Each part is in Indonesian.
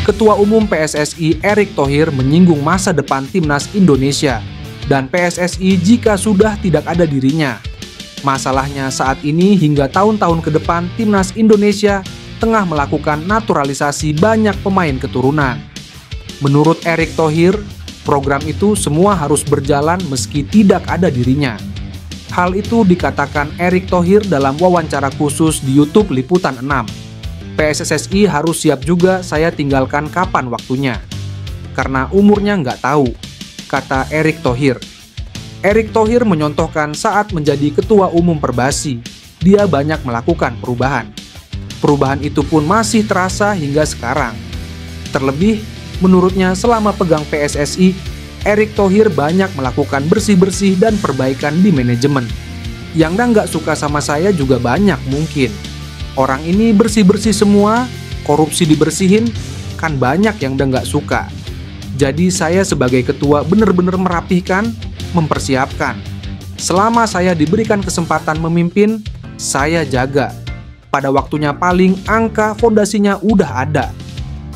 Ketua Umum PSSI Erick Thohir menyinggung masa depan timnas Indonesia dan PSSI jika sudah tidak ada dirinya. Masalahnya saat ini hingga tahun-tahun ke depan timnas Indonesia tengah melakukan naturalisasi banyak pemain keturunan. Menurut Erick Thohir, program itu semua harus berjalan meski tidak ada dirinya. Hal itu dikatakan Erick Thohir dalam wawancara khusus di YouTube Liputan 6. PSSI harus siap juga saya tinggalkan kapan waktunya. Karena umurnya nggak tahu, kata Erick Thohir. Erick Thohir menyontohkan saat menjadi Ketua Umum Perbasi, dia banyak melakukan perubahan. Perubahan itu pun masih terasa hingga sekarang. Terlebih, menurutnya selama pegang PSSI, Erick Thohir banyak melakukan bersih-bersih dan perbaikan di manajemen. Yang nggak suka sama saya juga banyak mungkin. Orang ini bersih-bersih semua, korupsi dibersihin, kan banyak yang udah nggak suka. Jadi saya sebagai ketua benar-benar merapihkan, mempersiapkan. Selama saya diberikan kesempatan memimpin, saya jaga. Pada waktunya paling angka fondasinya udah ada.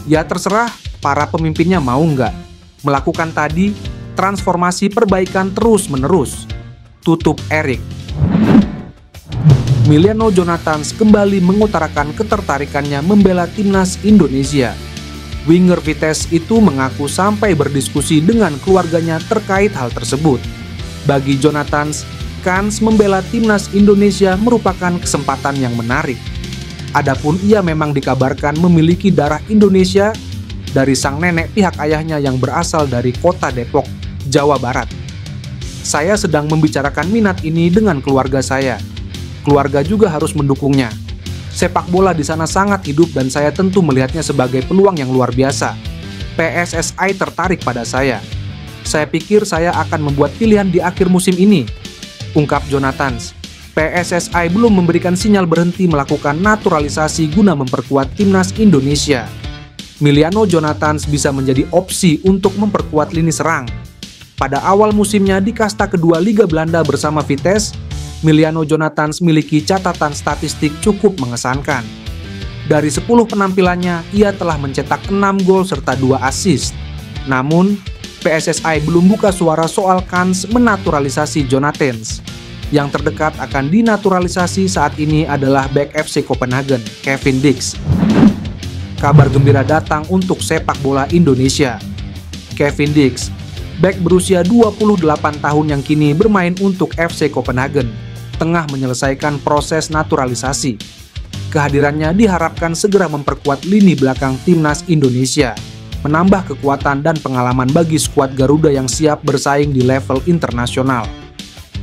Ya terserah para pemimpinnya mau nggak. Melakukan tadi, transformasi perbaikan terus-menerus. Tutup Erick. Emiliano Jonathans kembali mengutarakan ketertarikannya membela timnas Indonesia. Winger Vitesse itu mengaku sampai berdiskusi dengan keluarganya terkait hal tersebut. Bagi Jonathans, kans membela timnas Indonesia merupakan kesempatan yang menarik. Adapun ia memang dikabarkan memiliki darah Indonesia dari sang nenek pihak ayahnya yang berasal dari kota Depok, Jawa Barat. Saya sedang membicarakan minat ini dengan keluarga saya. Keluarga juga harus mendukungnya. Sepak bola di sana sangat hidup dan saya tentu melihatnya sebagai peluang yang luar biasa. PSSI tertarik pada saya. Saya pikir saya akan membuat pilihan di akhir musim ini, ungkap Jonathans. PSSI belum memberikan sinyal berhenti melakukan naturalisasi guna memperkuat timnas Indonesia. Emiliano Jonathans bisa menjadi opsi untuk memperkuat lini serang. Pada awal musimnya di kasta kedua Liga Belanda bersama Vitesse, Emiliano Jonathans memiliki catatan statistik cukup mengesankan. Dari 10 penampilannya, ia telah mencetak 6 gol serta 2 assist. Namun, PSSI belum buka suara soal kans menaturalisasi Jonathans. Yang terdekat akan dinaturalisasi saat ini adalah bek FC Copenhagen, Kevin Dix. Kabar gembira datang untuk sepak bola Indonesia. Kevin Dix, bek berusia 28 tahun yang kini bermain untuk FC Copenhagen, tengah menyelesaikan proses naturalisasi. Kehadirannya diharapkan segera memperkuat lini belakang timnas Indonesia, menambah kekuatan dan pengalaman bagi skuad Garuda yang siap bersaing di level internasional.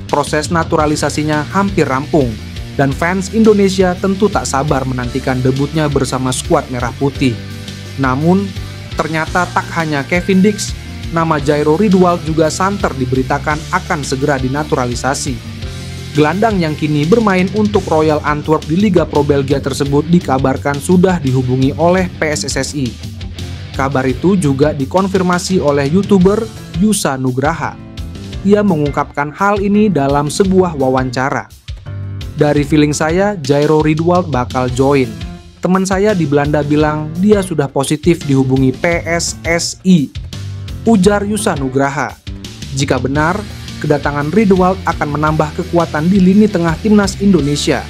Proses naturalisasinya hampir rampung, dan fans Indonesia tentu tak sabar menantikan debutnya bersama skuad Merah Putih. Namun, ternyata tak hanya Kevin Dix, nama Jairo Ridwald juga santer diberitakan akan segera dinaturalisasi. Gelandang yang kini bermain untuk Royal Antwerp di Liga Pro Belgia tersebut dikabarkan sudah dihubungi oleh PSSI. Kabar itu juga dikonfirmasi oleh YouTuber Yusa Nugraha. Ia mengungkapkan hal ini dalam sebuah wawancara. Dari feeling saya, Jairo Ridwald bakal join. Teman saya di Belanda bilang dia sudah positif dihubungi PSSI, ujar Yusa Nugraha. Jika benar, kedatangan Ridwald akan menambah kekuatan di lini tengah timnas Indonesia,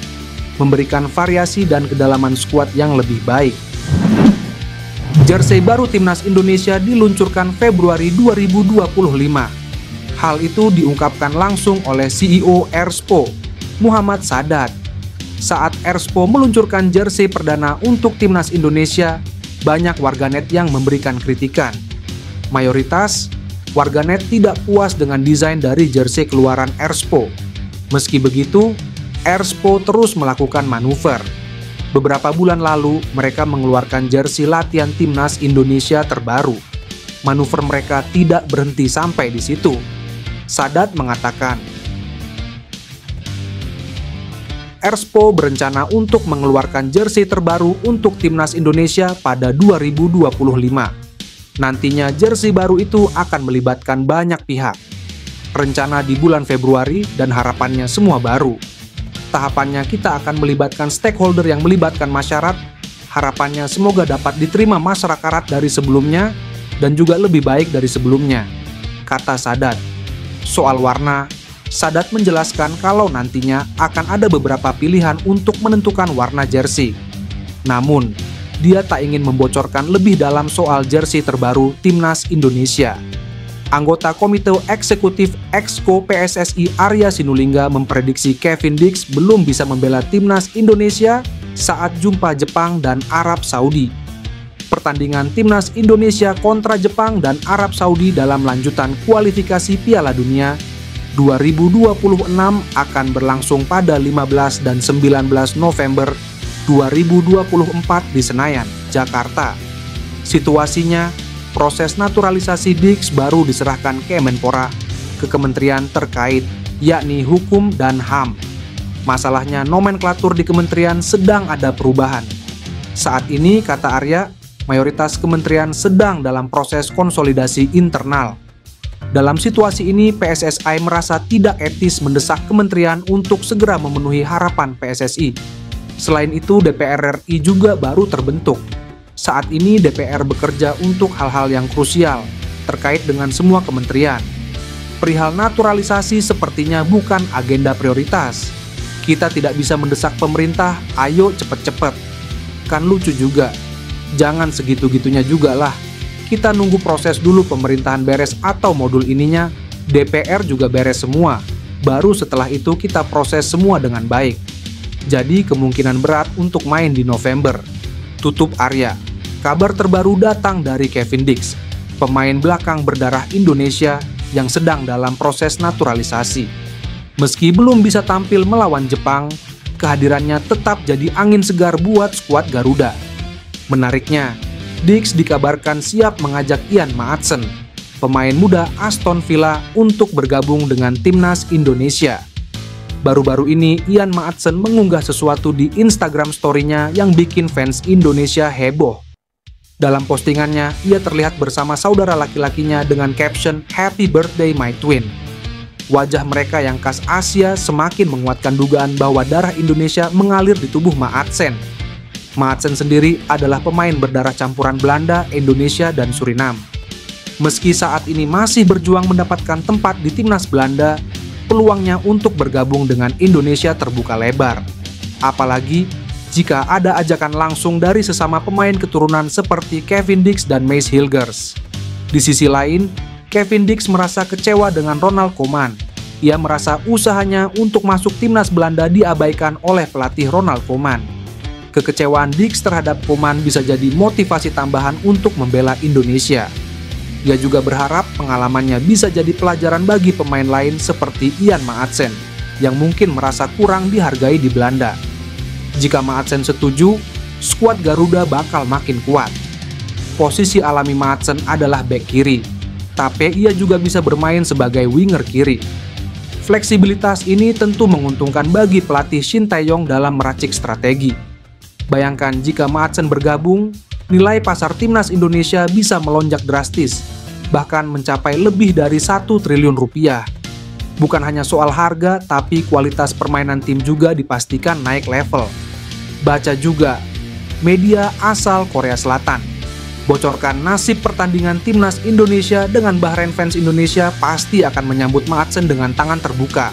memberikan variasi dan kedalaman skuad yang lebih baik. Jersey baru timnas Indonesia diluncurkan Februari 2025. Hal itu diungkapkan langsung oleh CEO Erspo, Muhammad Sadat. Saat Erspo meluncurkan jersey perdana untuk timnas Indonesia, banyak warganet yang memberikan kritikan. Mayoritas warganet tidak puas dengan desain dari jersey keluaran Erspo. Meski begitu, Erspo terus melakukan manuver. Beberapa bulan lalu, mereka mengeluarkan jersey latihan timnas Indonesia terbaru. Manuver mereka tidak berhenti sampai di situ. Sadat mengatakan, Erspo berencana untuk mengeluarkan jersey terbaru untuk timnas Indonesia pada 2025. Nantinya jersey baru itu akan melibatkan banyak pihak. Rencana di bulan Februari dan harapannya semua baru. Tahapannya kita akan melibatkan stakeholder yang melibatkan masyarakat, Harapannya semoga dapat diterima masyarakat dari sebelumnya dan juga lebih baik dari sebelumnya, kata Sadat. Soal warna, Sadat menjelaskan kalau nantinya akan ada beberapa pilihan untuk menentukan warna jersey. Namun, dia tak ingin membocorkan lebih dalam soal jersey terbaru Timnas Indonesia. Anggota Komite Eksekutif Exco PSSI Arya Sinulinga memprediksi Kevin Dix belum bisa membela Timnas Indonesia saat jumpa Jepang dan Arab Saudi. Pertandingan Timnas Indonesia kontra Jepang dan Arab Saudi dalam lanjutan kualifikasi Piala Dunia 2026 akan berlangsung pada 15 dan 19 November 2024 di Senayan, Jakarta. Situasinya, proses naturalisasi Dix baru diserahkan Kemenpora ke kementerian terkait, yakni Hukum dan HAM. Masalahnya nomenklatur di kementerian sedang ada perubahan. Saat ini, kata Arya, mayoritas kementerian sedang dalam proses konsolidasi internal. Dalam situasi ini, PSSI merasa tidak etis mendesak kementerian untuk segera memenuhi harapan PSSI. Selain itu, DPR RI juga baru terbentuk. Saat ini DPR bekerja untuk hal-hal yang krusial terkait dengan semua kementerian. Perihal naturalisasi sepertinya bukan agenda prioritas. Kita tidak bisa mendesak pemerintah, ayo cepet-cepet. Kan lucu juga. Jangan segitu-gitunya juga lah. Kita nunggu proses dulu pemerintahan beres atau modul ininya, DPR juga beres semua. Baru setelah itu kita proses semua dengan baik. Jadi kemungkinan berat untuk main di November. Tutup Arya. Kabar terbaru datang dari Kevin Dix, pemain belakang berdarah Indonesia yang sedang dalam proses naturalisasi. Meski belum bisa tampil melawan Jepang, kehadirannya tetap jadi angin segar buat skuad Garuda. Menariknya, Dix dikabarkan siap mengajak Ian Maatsen, pemain muda Aston Villa, untuk bergabung dengan Timnas Indonesia. Baru-baru ini, Ian Maatsen mengunggah sesuatu di Instagram story-nya yang bikin fans Indonesia heboh. Dalam postingannya, ia terlihat bersama saudara laki-lakinya dengan caption "Happy Birthday My Twin". Wajah mereka yang khas Asia semakin menguatkan dugaan bahwa darah Indonesia mengalir di tubuh Maatsen. Maatsen sendiri adalah pemain berdarah campuran Belanda, Indonesia, dan Suriname. Meski saat ini masih berjuang mendapatkan tempat di timnas Belanda, peluangnya untuk bergabung dengan Indonesia terbuka lebar. Apalagi jika ada ajakan langsung dari sesama pemain keturunan seperti Kevin Dix dan Mace Hilgers. Di sisi lain, Kevin Dix merasa kecewa dengan Ronald Koeman. Ia merasa usahanya untuk masuk timnas Belanda diabaikan oleh pelatih Ronald Koeman. Kekecewaan Dix terhadap Koeman bisa jadi motivasi tambahan untuk membela Indonesia. Ia juga berharap pengalamannya bisa jadi pelajaran bagi pemain lain seperti Ian Maatsen, yang mungkin merasa kurang dihargai di Belanda. Jika Maatsen setuju, skuad Garuda bakal makin kuat. Posisi alami Maatsen adalah bek kiri, tapi ia juga bisa bermain sebagai winger kiri. Fleksibilitas ini tentu menguntungkan bagi pelatih Shin Tae-yong dalam meracik strategi. Bayangkan jika Maatsen bergabung, nilai pasar timnas Indonesia bisa melonjak drastis, bahkan mencapai lebih dari 1 triliun rupiah. Bukan hanya soal harga, tapi kualitas permainan tim juga dipastikan naik level. Baca juga, media asal Korea Selatan bocorkan nasib pertandingan timnas Indonesia dengan Bahrain. Fans Indonesia pasti akan menyambut Maatsen dengan tangan terbuka.